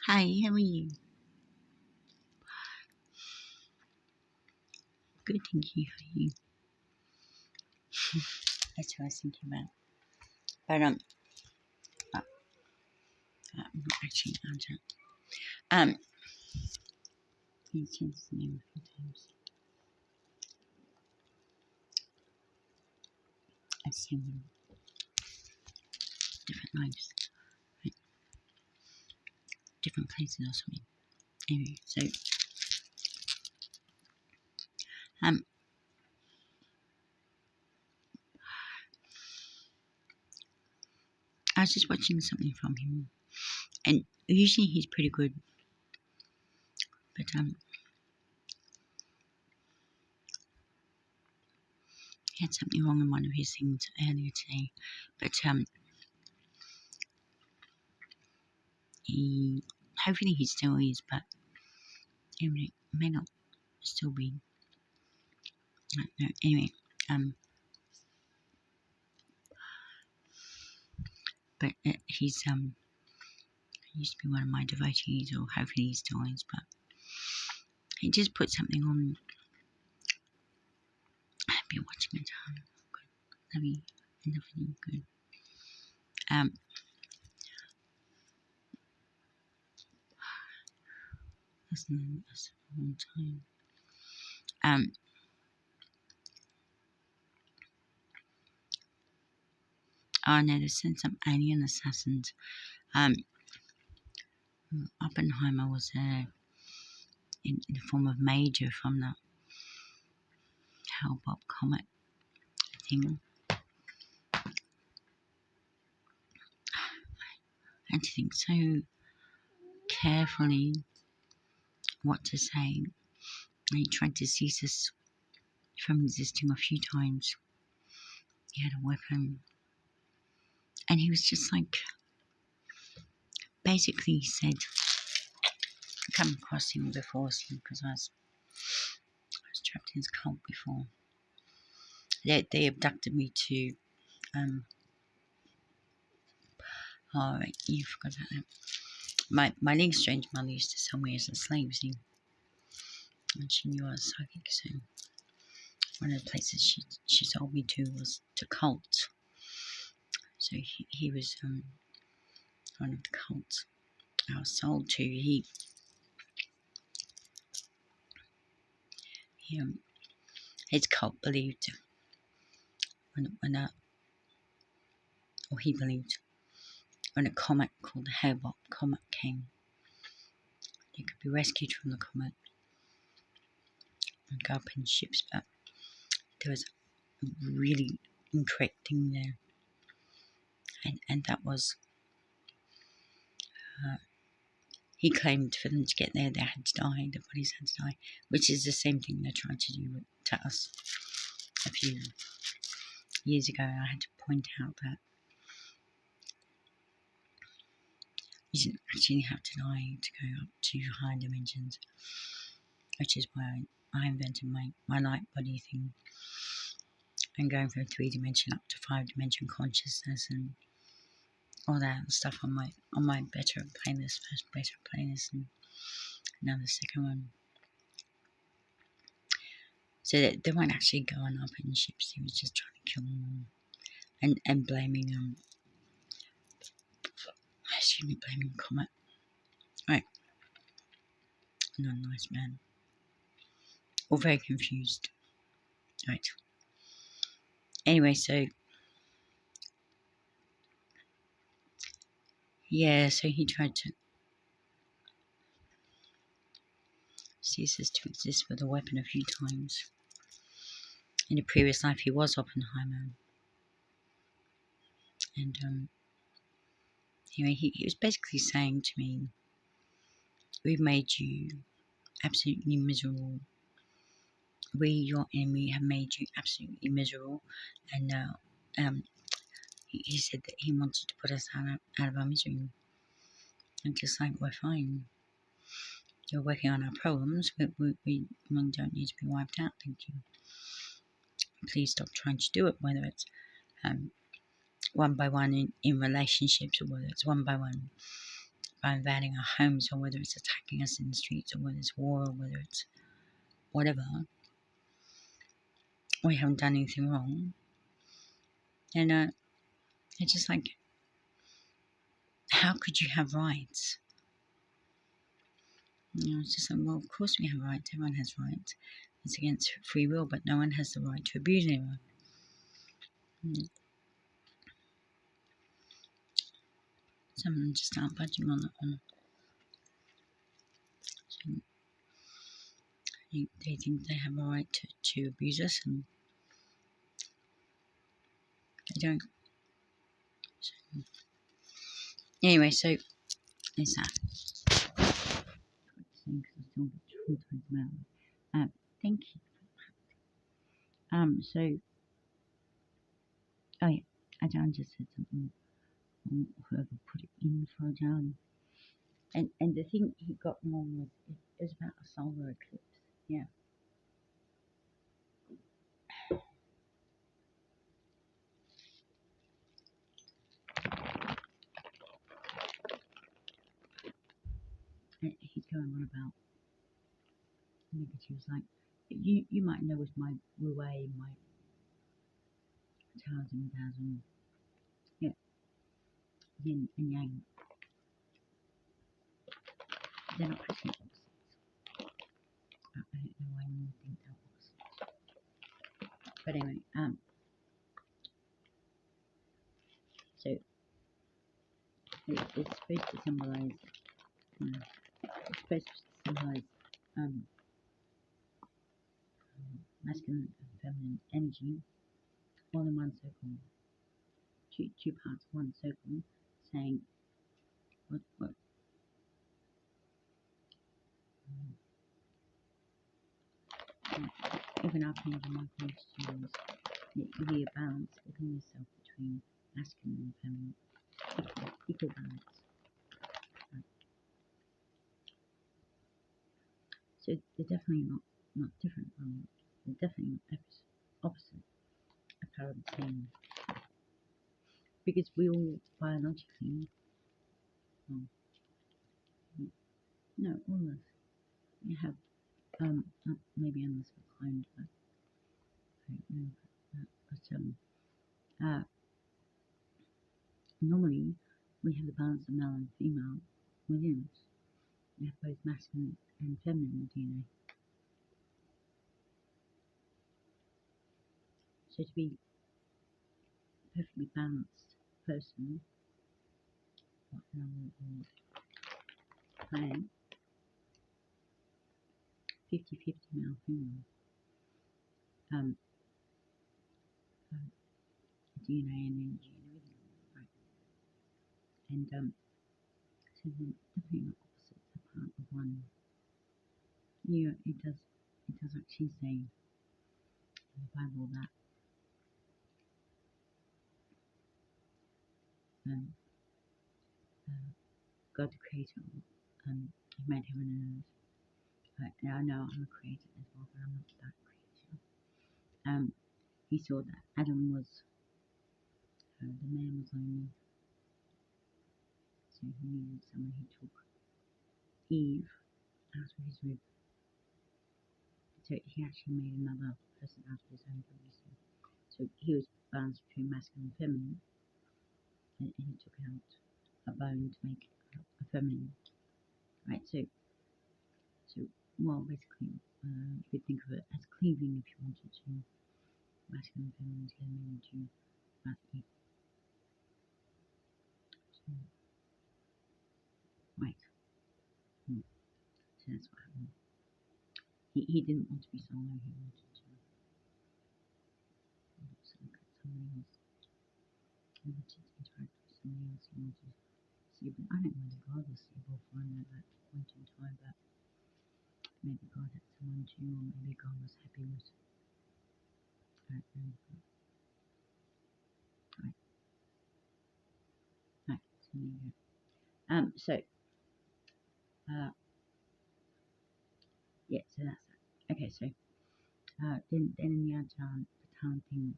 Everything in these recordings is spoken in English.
Hi, how are you? Good, thank you. How are you? That's what I was thinking about. But I'm not actually out yet. You changed the name a few times. I've seen them different lives, right? Different places or something. Anyway, so um, I was just watching something from him, and usually he's pretty good, but he had something wrong in one of his things earlier today. But he hopefully he still is, but anyway, it may not still be. I don't know. Anyway, um, but he used to be one of my devotees, or hopefully he still is, but he just put something on. I've been watching it. Let me end the video. Good. Um, that's a long time. Oh no, they sent some alien assassins. Um, Oppenheimer was in the form of Major from the Hale-Bopp comet thing. I had to think so carefully what to say. He tried to seize us from existing a few times. He had a weapon, and he was just like, basically he said, I come across him before, because I was trapped in his cult before. They abducted me to, oh, right, you forgot about that. My link strange mother used to sell me as a slave, see, and she knew I was psychic, so one of the places she sold me to was to cults. So he was one of the cults I was sold to. His cult believed he believed when a comet called the Hale-Bopp comet came, they could be rescued from the comet and go up in ships, but there was a really incorrect thing there, and that was he claimed for them to get there they had to die, the bodies had to die, which is the same thing they tried to do to us a few years ago. I had to point out that you didn't actually have to die to go up to higher dimensions, which is why I invented my light body thing, and going from 3-dimension up to 5-dimension consciousness and all that stuff on my better playlist, first better playlist, and now the second one. So that they weren't actually going up in ships, he was just trying to kill them all, and blaming blaming Comet. Right, not a nice man. All very confused. Right. Anyway, so yeah, so he tried to cease us to exist with a weapon a few times. In a previous life, he was Oppenheimer, and anyway, he was basically saying to me, "We've made you absolutely miserable. We, your enemy, have made you absolutely miserable, and now, he said that he wanted to put us out of our misery, and just like we're fine. You're working on our problems. We don't need to be wiped out. Thank you. Please stop trying to do it, whether it's one by one in relationships, or whether it's one by one by invading our homes, or whether it's attacking us in the streets, or whether it's war, or whether it's whatever, we haven't done anything wrong. And it's just like, how could you have rights? It's just like, well, of course we have rights. Everyone has rights. It's against free will, but no one has the right to abuse anyone. Some just aren't budging on that one. So they think they have a right to abuse us, and they don't. So, anyway, so there's that. Thank you. So, oh yeah, Ajahn just said something. Whoever put it in for Ajahn. And the thing he got wrong was it was about a solar eclipse. Yeah. And he's going on about negatives like you might know with my Wu Wei, my Taoism, yeah, yin and yang. They're not actually opposites. I don't know why anyone think they're opposites. But anyway, so it's supposed to symbolize, it's supposed to symbolize masculine and feminine energy, all in one circle, two parts, one circle, saying what even Archangel Michael teaches you be a balance within yourself between masculine and feminine, equal balance. So they're definitely not different from, they're definitely not opposite, a pair of the same. Because we all biologically, well, no, all of us, we have, maybe unless we're cloned, but I don't know, but normally we have the balance of male and female within us. We have both masculine and feminine DNA. So to be a perfectly balanced person, what now plan 50-50 male female, DNA and energy and everything, right? And so they're definitely not opposites, they're part of one. Yeah, it does actually say in the Bible that God the Creator, He made heaven and earth. Now I know I'm a creator as well, but I'm not that creator. He saw that Adam was, the man was lonely, so he needed someone who took Eve out of his rib. So he actually made another person out of his own body. So he was balanced between masculine and feminine, and he took out a bone to make a feminine, right? So well, basically, you could think of it as cleaving if you wanted to, masculine and feminine together into masculine. So, right. So that's what happened. He didn't want to be solo, he wanted to look at somebody else. He wanted to interact with somebody else, he wanted to see, but I don't know whether God was able for him at that point in time, but maybe God had someone too, or maybe God was happy with, I don't know. Right. Right, so there you go. Yeah, so that's that. Okay, so then in the Ajahn thing,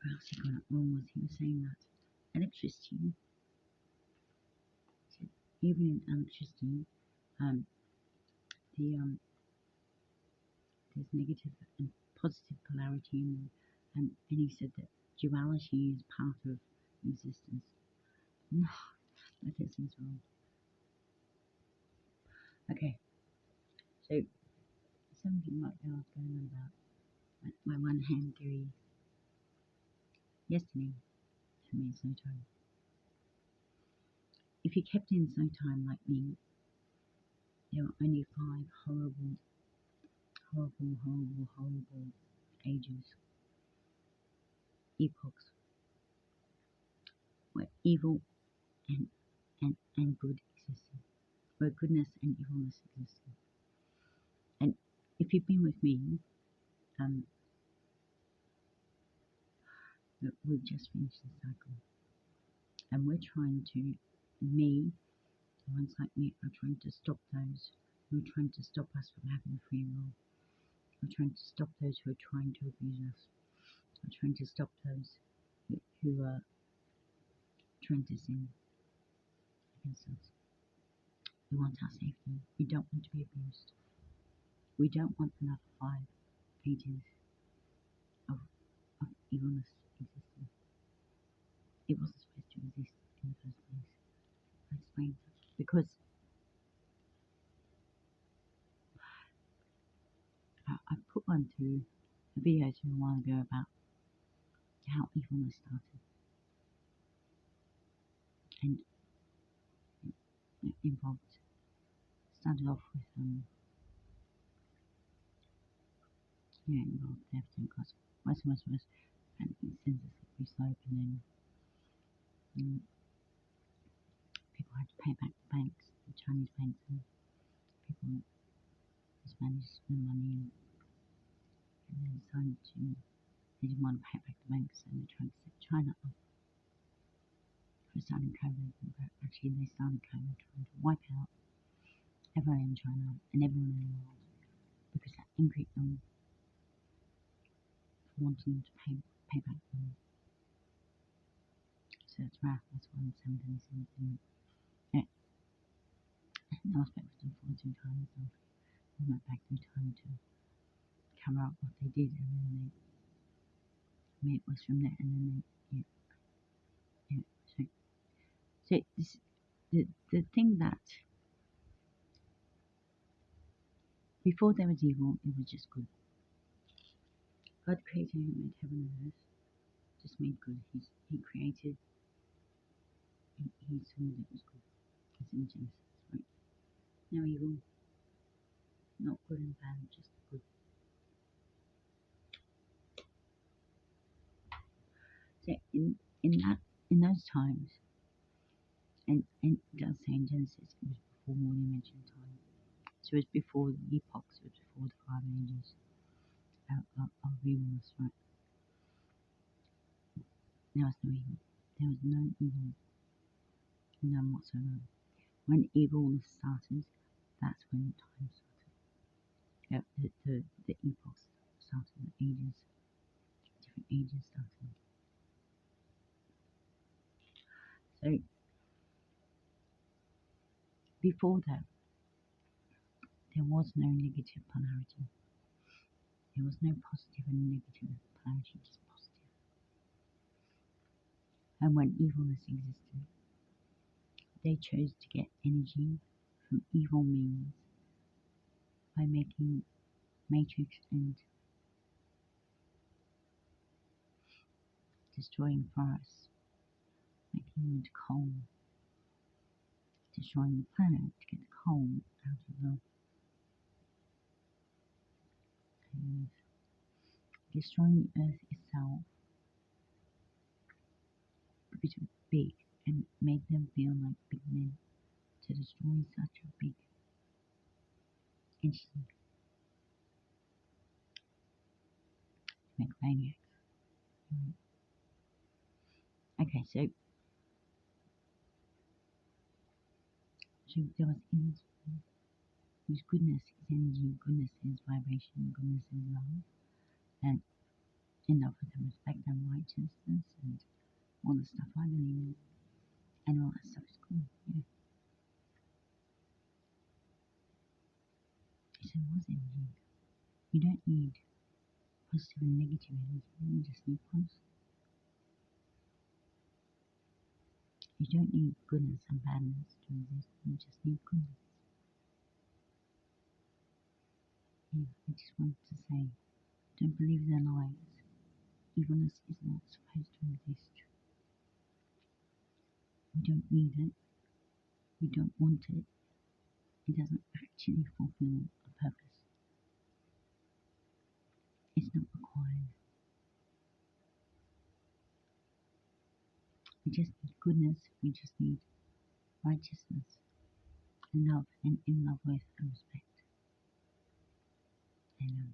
what else he got it wrong was he was saying that electricity, even in electricity, um, there's negative and positive polarity and he said that duality is part of existence. No, that seems wrong. Okay, so something like that I was going on about my one hand theory yesterday for me so time. If you kept in so time like me, there were only 5 horrible ages, epochs, where evil and good existed, where goodness and evilness existed. And if you've been with me, we've just finished the cycle, and we're trying to, me, the ones like me, are trying to stop those who are trying to stop us from having free will. We're trying to stop those who are trying to abuse us. We're trying to stop those who are trying to sin against us. We want our safety. We don't want to be abused. We don't want another 5 ages of evilness existing. It wasn't supposed to exist in the first place. I explained that. Because I put one through a video a while ago about how evilness started. And it started off with, involved everything got worse and worse, and it sends a slippery slope, and then people had to pay back the banks, the Chinese banks, and people mismanaged the money, and they decided they didn't want to pay back the banks, and they tried to set China up for starting COVID. But actually, they started COVID trying to wipe out everyone in China and everyone in the world, because that angry them for wanting to pay back money. So it's wrath, that's why some things and I was back with them 4 times, and they went back in time to cover up what they did, and then it was from there, and then so this, the thing that before there was evil, it was just good. God created and made heaven and earth, just made good. He created, he saw that it was good. It's in Genesis, right? No evil, not good and bad, just good. So in those times, and it does say in Genesis, it was before the mentioned time. So it was before the epochs, it was before the 5 ages of evilness, right? There was no evil. There was no evil, none whatsoever. When evilness started, that's when time started. The epochs started, the ages, different ages started. So before that, there was no negative polarity. There was no positive and negative polarity, just positive. And when evilness existed, they chose to get energy from evil means by making matrix and destroying forests, making them into coal, destroying the planet to get the coal out of the earth, destroying the earth itself because it was big and made them feel like big men to destroy such a big entity, make maniacs. Okay, so there was goodness is energy, goodness is vibration, goodness is love, and in love with and respect and righteousness and all the stuff I believe in, and all that stuff is cool. Yeah. So what's energy? You don't need positive and negative energy, you just need positive. You don't need goodness and badness to exist, you just need goodness. Yeah, I just want to say, don't believe their lies. Evilness is not supposed to exist. We don't need it. We don't want it. It doesn't actually fulfill a purpose. It's not required. We just need goodness. We just need righteousness and love, and in love with and respect. And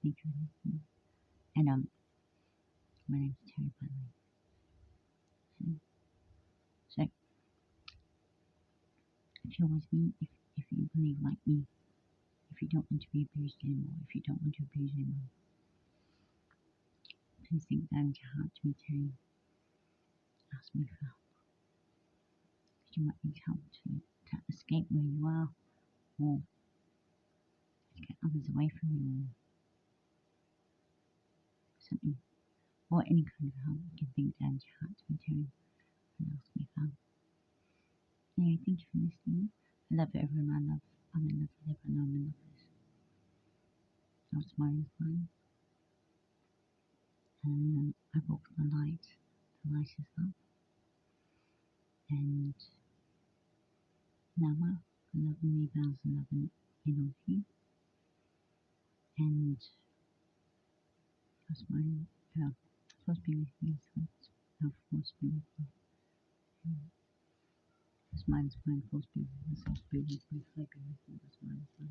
thank you for listening. And my name's Terry, by the way. So if you're with me, if you believe like me, if you don't want to be abused anymore, if you don't want to abuse anyone, please think down into your heart to me, Terry. Ask me for help. Because you might need help to escape where you are, or to get others away from you, or something, or any kind of help. You can think down into your heart to me, Terry, and ask me for help. Anyway, thank you for listening. I love everyone. I'm in love with everyone. I'm in love with your smile is mine. I walk the light. The light is love. And Nama, love me, bells, and love in all of you. And your smile, force be with me, so force be with me. Your smile is mine, force be with me, so be with me, so be with me, your smile is mine.